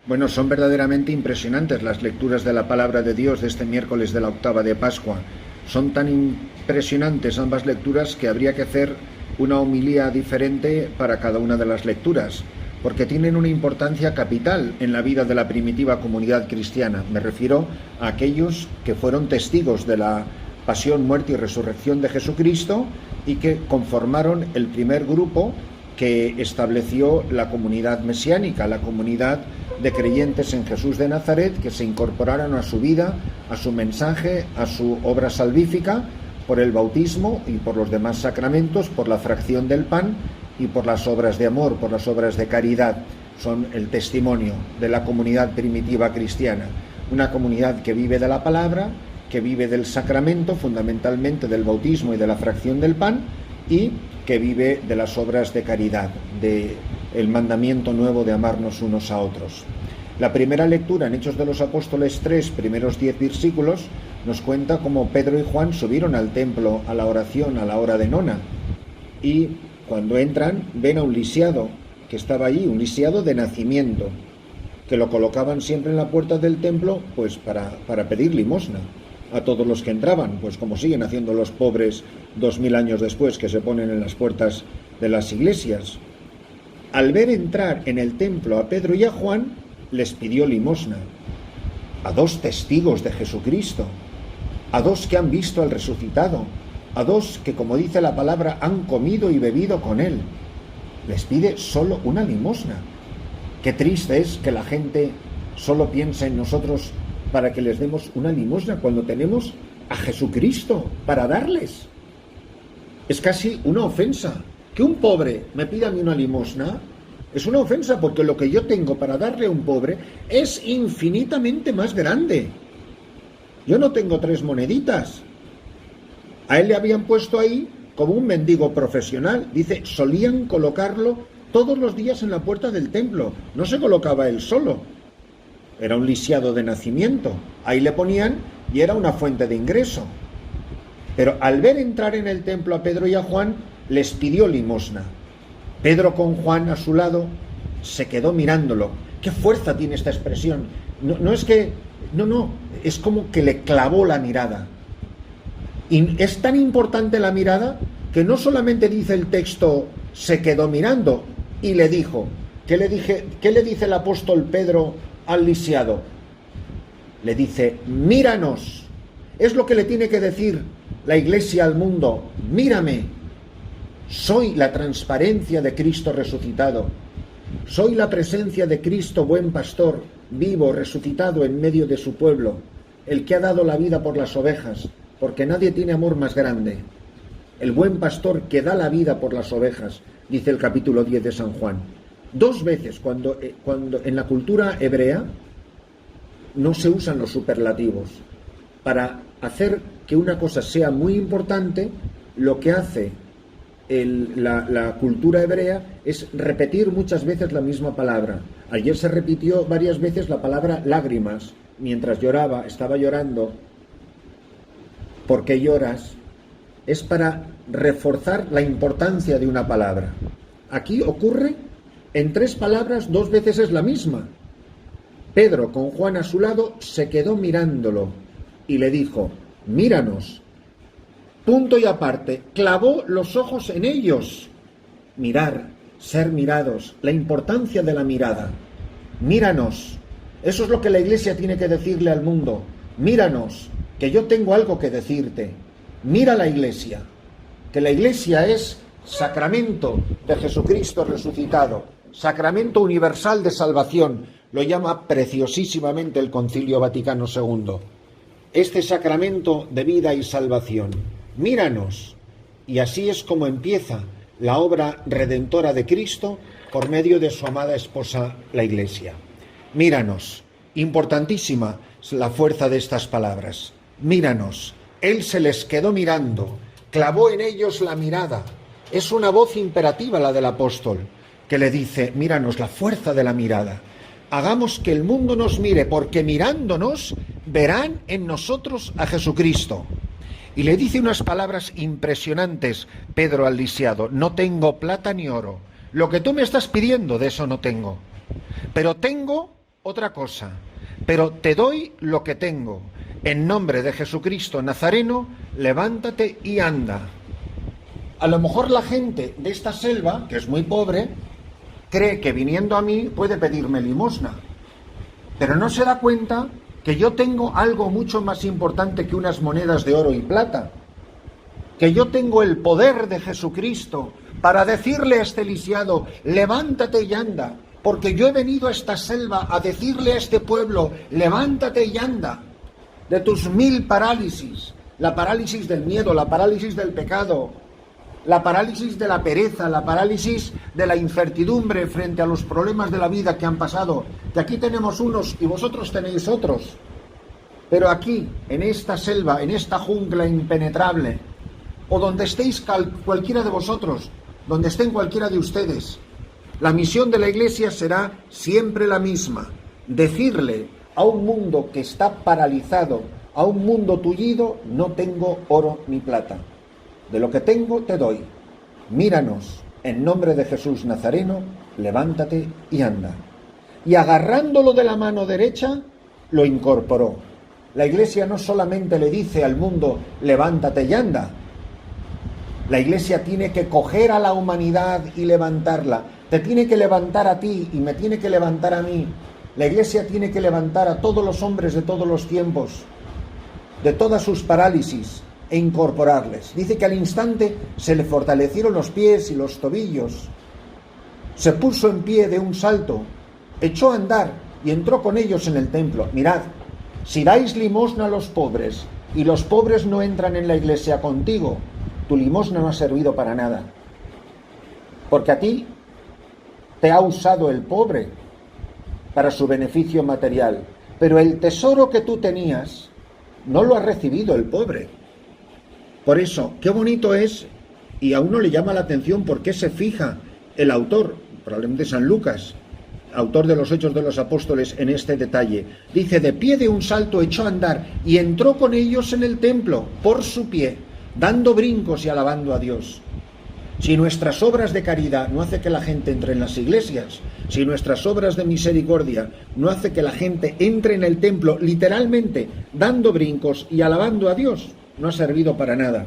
Bueno, son verdaderamente impresionantes las lecturas de la palabra de Dios de este miércoles de la octava de Pascua. Son tan impresionantes ambas lecturas que habría que hacer una homilía diferente para cada una de las lecturas, porque tienen una importancia capital en la vida de la primitiva comunidad cristiana. Me refiero a aquellos que fueron testigos de la pasión, muerte y resurrección de Jesucristo y que conformaron el primer grupo que estableció la comunidad mesiánica, la comunidad de creyentes en Jesús de Nazaret, que se incorporaron a su vida, a su mensaje, a su obra salvífica, por el bautismo y por los demás sacramentos, por la fracción del pan y por las obras de amor, por las obras de caridad. Son el testimonio de la comunidad primitiva cristiana, una comunidad que vive de la palabra, que vive del sacramento, fundamentalmente del bautismo y de la fracción del pan, y que vive de las obras de caridad, del mandamiento nuevo de amarnos unos a otros. La primera lectura en Hechos de los Apóstoles 3, primeros 10 versículos, nos cuenta cómo Pedro y Juan subieron al templo a la oración a la hora de nona, y cuando entran ven a un lisiado que estaba allí, un lisiado de nacimiento, que lo colocaban siempre en la puerta del templo pues para pedir limosna a todos los que entraban, pues como siguen haciendo los pobres 2000 años después, que se ponen en las puertas de las iglesias. Al ver entrar en el templo a Pedro y a Juan, les pidió limosna a dos testigos de Jesucristo, a dos que han visto al resucitado, a dos que, como dice la palabra, han comido y bebido con él. Les pide solo una limosna. Qué triste es que la gente solo piensa en nosotros para que les demos una limosna cuando tenemos a Jesucristo para darles. Es casi una ofensa. Que un pobre me pida a mí una limosna es una ofensa, porque lo que yo tengo para darle a un pobre es infinitamente más grande. Yo no tengo 3 moneditas. A él le habían puesto ahí como un mendigo profesional. Dice, solían colocarlo todos los días en la puerta del templo. No se colocaba él solo. Era un lisiado de nacimiento. Ahí le ponían y era una fuente de ingreso. Pero al ver entrar en el templo a Pedro y a Juan, les pidió limosna. Pedro, con Juan a su lado, se quedó mirándolo. ¿Qué fuerza tiene esta expresión? No, es como que le clavó la mirada. Y es tan importante la mirada que no solamente dice el texto, se quedó mirando y le dijo. ¿Qué le dice el apóstol Pedro al lisiado? Le dice, míranos. Es lo que le tiene que decir la Iglesia al mundo. Mírame. Soy la transparencia de Cristo resucitado. Soy la presencia de Cristo, buen pastor, vivo, resucitado en medio de su pueblo, el que ha dado la vida por las ovejas, porque nadie tiene amor más grande. El buen pastor que da la vida por las ovejas, dice el capítulo 10 de San Juan. 2 veces, cuando en la cultura hebrea no se usan los superlativos. Para hacer que una cosa sea muy importante, lo que hace la cultura hebrea es repetir muchas veces la misma palabra. Ayer se repitió varias veces la palabra lágrimas. Mientras lloraba, estaba llorando. ¿Por qué lloras? Es para reforzar la importancia de una palabra. Aquí ocurre en 3 palabras, 2 veces es la misma. Pedro, con Juan a su lado, se quedó mirándolo y le dijo, míranos. Punto y aparte, clavó los ojos en ellos. Mirar, ser mirados, la importancia de la mirada. Míranos. Eso es lo que la Iglesia tiene que decirle al mundo. Míranos, que yo tengo algo que decirte. Mira la Iglesia, que la Iglesia es sacramento de Jesucristo resucitado, sacramento universal de salvación. Lo llama preciosísimamente el Concilio Vaticano II. Este sacramento de vida y salvación. Míranos. Y así es como empieza la obra redentora de Cristo por medio de su amada esposa, la Iglesia. Míranos. Importantísima la fuerza de estas palabras. Míranos. Él se les quedó mirando, clavó en ellos la mirada. Es una voz imperativa la del apóstol, que le dice, míranos, la fuerza de la mirada. Hagamos que el mundo nos mire, porque mirándonos verán en nosotros a Jesucristo. Y le dice unas palabras impresionantes Pedro al lisiado, no tengo plata ni oro. Lo que tú me estás pidiendo, de eso no tengo. Pero tengo otra cosa, pero te doy lo que tengo. En nombre de Jesucristo Nazareno, levántate y anda. A lo mejor la gente de esta selva, que es muy pobre, cree que viniendo a mí puede pedirme limosna, pero no se da cuenta que yo tengo algo mucho más importante que unas monedas de oro y plata, que yo tengo el poder de Jesucristo para decirle a este lisiado, levántate y anda, porque yo he venido a esta selva a decirle a este pueblo, levántate y anda, de tus 1000 parálisis, la parálisis del miedo, la parálisis del pecado, la parálisis de la pereza, la parálisis de la incertidumbre frente a los problemas de la vida que han pasado, que aquí tenemos unos y vosotros tenéis otros, pero aquí, en esta selva, en esta jungla impenetrable, o donde estéis cualquiera de vosotros, donde estén cualquiera de ustedes, la misión de la Iglesia será siempre la misma, decirle a un mundo que está paralizado, a un mundo tullido, no tengo oro ni plata. De lo que tengo te doy. Míranos, en nombre de Jesús Nazareno, levántate y anda. Y agarrándolo de la mano derecha, lo incorporó. La Iglesia no solamente le dice al mundo, levántate y anda. La Iglesia tiene que coger a la humanidad y levantarla. Te tiene que levantar a ti y me tiene que levantar a mí. La Iglesia tiene que levantar a todos los hombres de todos los tiempos, de todas sus parálisis, e incorporarles. Dice que al instante se le fortalecieron los pies y los tobillos. Se puso en pie de un salto, echó a andar y entró con ellos en el templo. Mirad, si dais limosna a los pobres y los pobres no entran en la Iglesia contigo, tu limosna no ha servido para nada. Porque a ti te ha usado el pobre para su beneficio material, pero el tesoro que tú tenías no lo ha recibido el pobre. Por eso, qué bonito es, y a uno le llama la atención por qué se fija el autor, probablemente San Lucas, autor de los Hechos de los Apóstoles, en este detalle. Dice, de pie de un salto echó a andar y entró con ellos en el templo, por su pie, dando brincos y alabando a Dios. Si nuestras obras de caridad no hace que la gente entre en las iglesias, si nuestras obras de misericordia no hace que la gente entre en el templo, literalmente dando brincos y alabando a Dios, no ha servido para nada.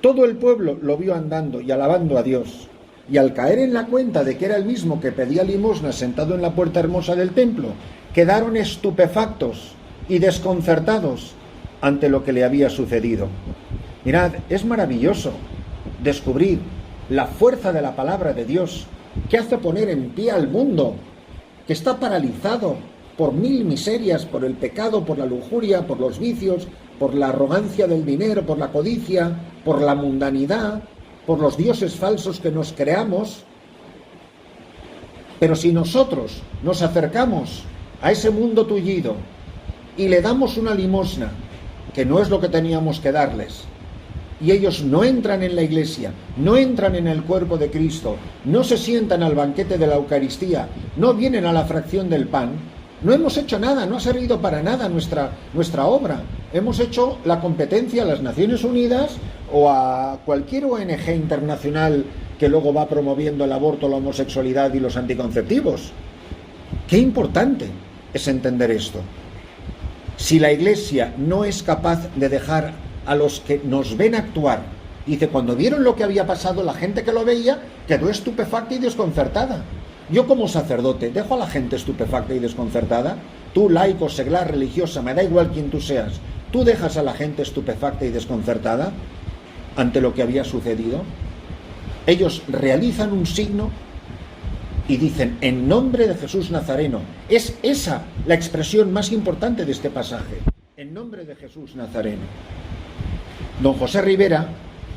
Todo el pueblo lo vio andando y alabando a Dios, y al caer en la cuenta de que era el mismo que pedía limosna sentado en la puerta hermosa del templo, quedaron estupefactos y desconcertados ante lo que le había sucedido. Mirad, es maravilloso descubrir la fuerza de la palabra de Dios que hace poner en pie al mundo, que está paralizado por 1000 miserias, por el pecado, por la lujuria, por los vicios, por la arrogancia del dinero, por la codicia, por la mundanidad, por los dioses falsos que nos creamos. Pero si nosotros nos acercamos a ese mundo tullido y le damos una limosna, que no es lo que teníamos que darles, y ellos no entran en la Iglesia, no entran en el cuerpo de Cristo, no se sientan al banquete de la Eucaristía, no vienen a la fracción del pan, no hemos hecho nada, no ha servido para nada nuestra obra. Hemos hecho la competencia a las Naciones Unidas o a cualquier ONG internacional que luego va promoviendo el aborto, la homosexualidad y los anticonceptivos. Qué importante es entender esto. Si la Iglesia no es capaz de dejar a los que nos ven actuar, dice, cuando vieron lo que había pasado, la gente que lo veía quedó estupefacta y desconcertada. Yo como sacerdote dejo a la gente estupefacta y desconcertada. Tú, laico, seglar, religiosa, me da igual quién tú seas, ¿tú dejas a la gente estupefacta y desconcertada ante lo que había sucedido? Ellos realizan un signo y dicen, en nombre de Jesús Nazareno. Es esa la expresión más importante de este pasaje, en nombre de Jesús Nazareno. Don José Rivera,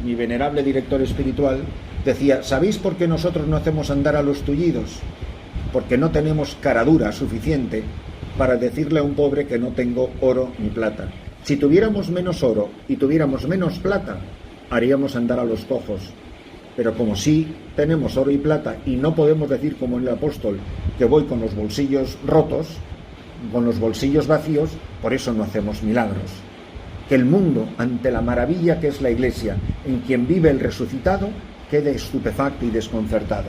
mi venerable director espiritual, decía, ¿sabéis por qué nosotros no hacemos andar a los tullidos? Porque no tenemos caradura suficiente para decirle a un pobre que no tengo oro ni plata. Si tuviéramos menos oro y tuviéramos menos plata, haríamos andar a los cojos. Pero como sí tenemos oro y plata y no podemos decir como el apóstol que voy con los bolsillos rotos, con los bolsillos vacíos, por eso no hacemos milagros. Que el mundo, ante la maravilla que es la Iglesia, en quien vive el resucitado, quede estupefacto y desconcertado.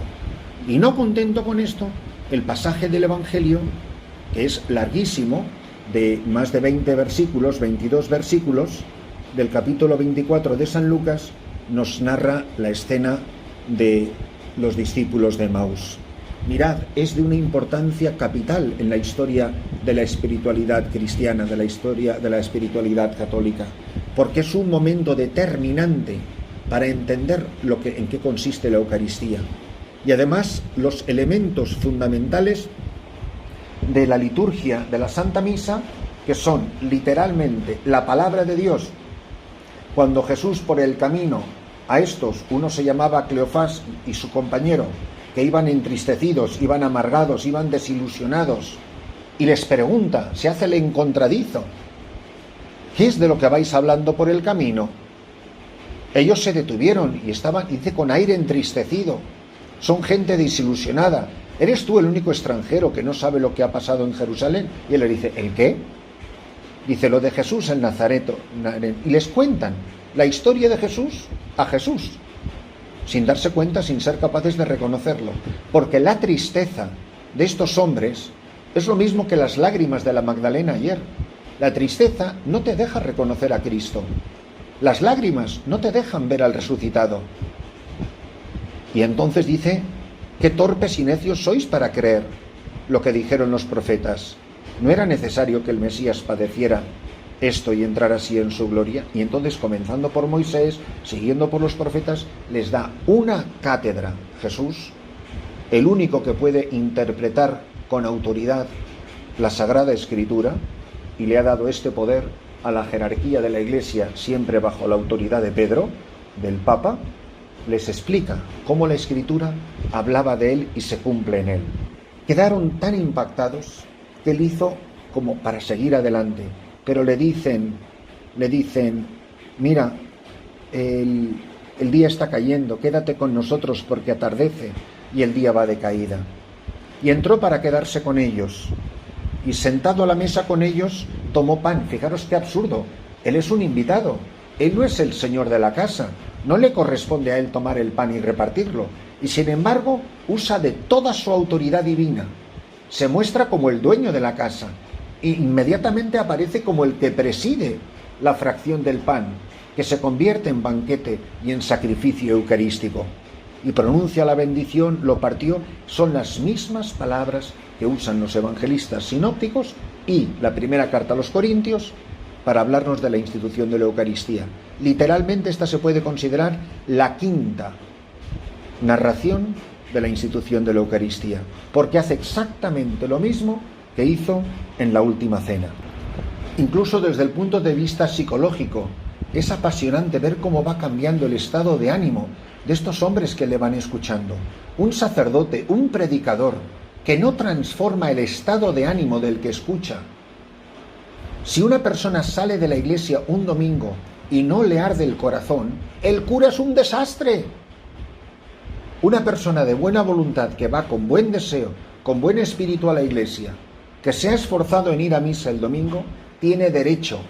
Y no contento con esto, el pasaje del Evangelio que es larguísimo, de más de 20 versículos, 22 versículos, del capítulo 24 de San Lucas, nos narra la escena de los discípulos de Emaús. Mirad, es de una importancia capital en la historia de la espiritualidad cristiana, de la historia de la espiritualidad católica, porque es un momento determinante para entender en qué consiste la Eucaristía. Y además, los elementos fundamentales de la liturgia de la Santa Misa, que son literalmente la palabra de Dios. Cuando Jesús por el camino a estos, uno se llamaba Cleofás y su compañero, que iban entristecidos, iban amargados, iban desilusionados, y les pregunta, se hace el encontradizo: ¿qué es de lo que vais hablando por el camino? Ellos se detuvieron y estaban, dice, con aire entristecido. Son gente desilusionada. ¿Eres tú el único extranjero que no sabe lo que ha pasado en Jerusalén? Y él le dice, ¿el qué? Dice, lo de Jesús en Nazaret. Y les cuentan la historia de Jesús a Jesús, sin darse cuenta, sin ser capaces de reconocerlo. Porque la tristeza de estos hombres es lo mismo que las lágrimas de la Magdalena ayer. La tristeza no te deja reconocer a Cristo. Las lágrimas no te dejan ver al resucitado. Y entonces dice, qué torpes y necios sois para creer lo que dijeron los profetas. ¿No era necesario que el Mesías padeciera esto y entrar así en su gloria? Y entonces, comenzando por Moisés, siguiendo por los profetas, les da una cátedra. Jesús, el único que puede interpretar con autoridad la Sagrada Escritura, y le ha dado este poder a la jerarquía de la Iglesia, siempre bajo la autoridad de Pedro, del Papa, les explica cómo la Escritura hablaba de él y se cumple en él. Quedaron tan impactados que él hizo como para seguir adelante, pero le dicen, mira, el día está cayendo, quédate con nosotros porque atardece y el día va de caída. Y entró para quedarse con ellos, y sentado a la mesa con ellos, tomó pan. Fijaros qué absurdo, él es un invitado, él no es el señor de la casa, no le corresponde a él tomar el pan y repartirlo, y sin embargo usa de toda su autoridad divina, se muestra como el dueño de la casa, e inmediatamente aparece como el que preside la fracción del pan, que se convierte en banquete y en sacrificio eucarístico, y pronuncia la bendición, lo partió. Son las mismas palabras que usan los evangelistas sinópticos y la primera carta a los Corintios para hablarnos de la institución de la Eucaristía. Literalmente esta se puede considerar la quinta narración de la institución de la Eucaristía, porque hace exactamente lo mismo que hizo en la última cena. Incluso desde el punto de vista psicológico, es apasionante ver cómo va cambiando el estado de ánimo de estos hombres que le van escuchando. Un sacerdote, un predicador, que no transforma el estado de ánimo del que escucha. Si una persona sale de la iglesia un domingo y no le arde el corazón, el cura es un desastre. Una persona de buena voluntad que va con buen deseo, con buen espíritu a la iglesia, que se ha esforzado en ir a misa el domingo, tiene derecho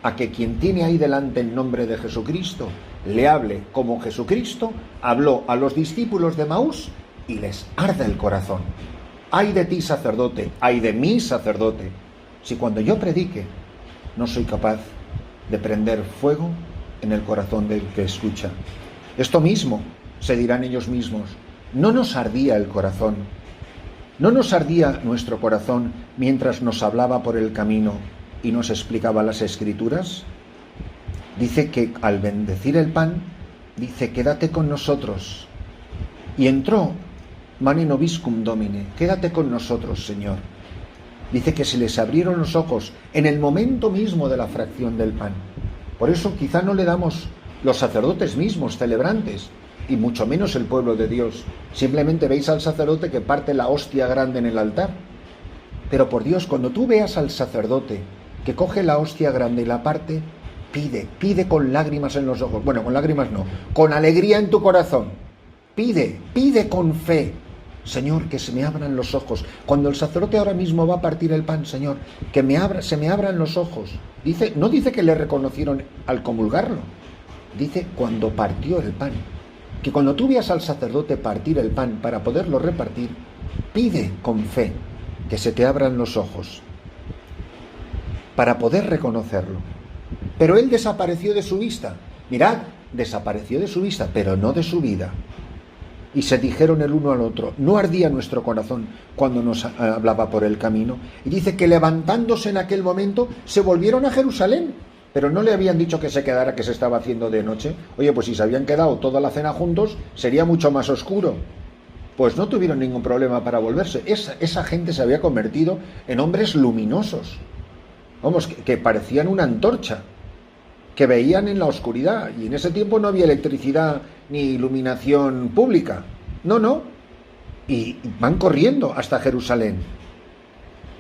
a que quien tiene ahí delante el nombre de Jesucristo le hable como Jesucristo habló a los discípulos de Emaús y les arde el corazón. Ay de ti, sacerdote, ay de mí, sacerdote, si cuando yo predique no soy capaz de prender fuego en el corazón del que escucha. Esto mismo se dirán ellos mismos. ¿No nos ardía el corazón? ¿No nos ardía nuestro corazón mientras nos hablaba por el camino y nos explicaba las Escrituras? Dice que al bendecir el pan, dice, quédate con nosotros. Y entró, mane nobiscum domine, quédate con nosotros, Señor. Dice que se les abrieron los ojos en el momento mismo de la fracción del pan. Por eso quizá no le damos los sacerdotes mismos, celebrantes, y mucho menos el pueblo de Dios. Simplemente veis al sacerdote que parte la hostia grande en el altar. Pero por Dios, cuando tú veas al sacerdote que coge la hostia grande y la parte, pide con lágrimas en los ojos. Bueno, con lágrimas no, con alegría en tu corazón. Pide con fe. Señor, que se me abran los ojos. Cuando el sacerdote ahora mismo va a partir el pan, Señor, que se me abran los ojos. No dice que le reconocieron al comulgarlo. Dice cuando partió el pan. Que cuando tú veas al sacerdote partir el pan para poderlo repartir, pide con fe. que se te abran los ojos para poder reconocerlo. Pero él desapareció de su vista. Mirad, desapareció de su vista, pero no de su vida. Y se dijeron el uno al otro, ¿no ardía nuestro corazón cuando nos hablaba por el camino? Y dice que levantándose en aquel momento se volvieron a Jerusalén, pero no le habían dicho que se quedara, que se estaba haciendo de noche. Oye, pues si se habían quedado toda la cena juntos, sería mucho más oscuro. Pues no tuvieron ningún problema para volverse. Esa gente se había convertido en hombres luminosos. Vamos, que parecían una antorcha, que veían en la oscuridad, y en ese tiempo no había electricidad ni iluminación pública. No. Y van corriendo hasta Jerusalén,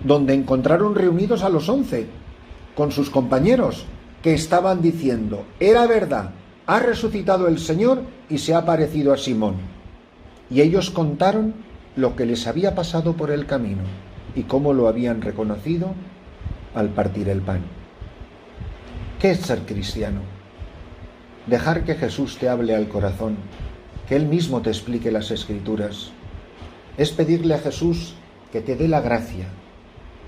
donde encontraron reunidos a los 11 con sus compañeros, que estaban diciendo, era verdad, ha resucitado el Señor y se ha aparecido a Simón. Y ellos contaron lo que les había pasado por el camino y cómo lo habían reconocido al partir el pan. ¿Qué es ser cristiano? Dejar que Jesús te hable al corazón, que Él mismo te explique las Escrituras. Es pedirle a Jesús que te dé la gracia,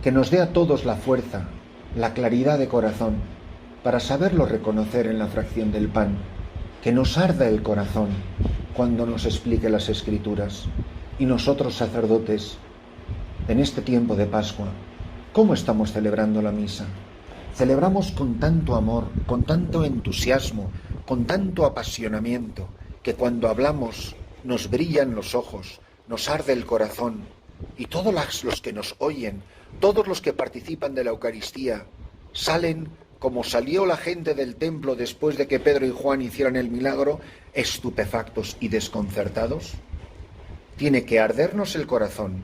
que nos dé a todos la fuerza, la claridad de corazón, para saberlo reconocer en la fracción del pan, que nos arda el corazón cuando nos explique las Escrituras. Y nosotros, sacerdotes, en este tiempo de Pascua, ¿cómo estamos celebrando la misa? Celebramos con tanto amor, con tanto entusiasmo, con tanto apasionamiento, que cuando hablamos nos brillan los ojos, nos arde el corazón, y todos los que nos oyen, todos los que participan de la Eucaristía, salen como salió la gente del templo después de que Pedro y Juan hicieran el milagro, estupefactos y desconcertados. Tiene que ardernos el corazón,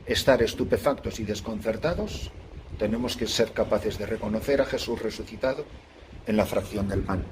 estar estupefactos y desconcertados. Tenemos que ser capaces de reconocer a Jesús resucitado en la fracción del pan.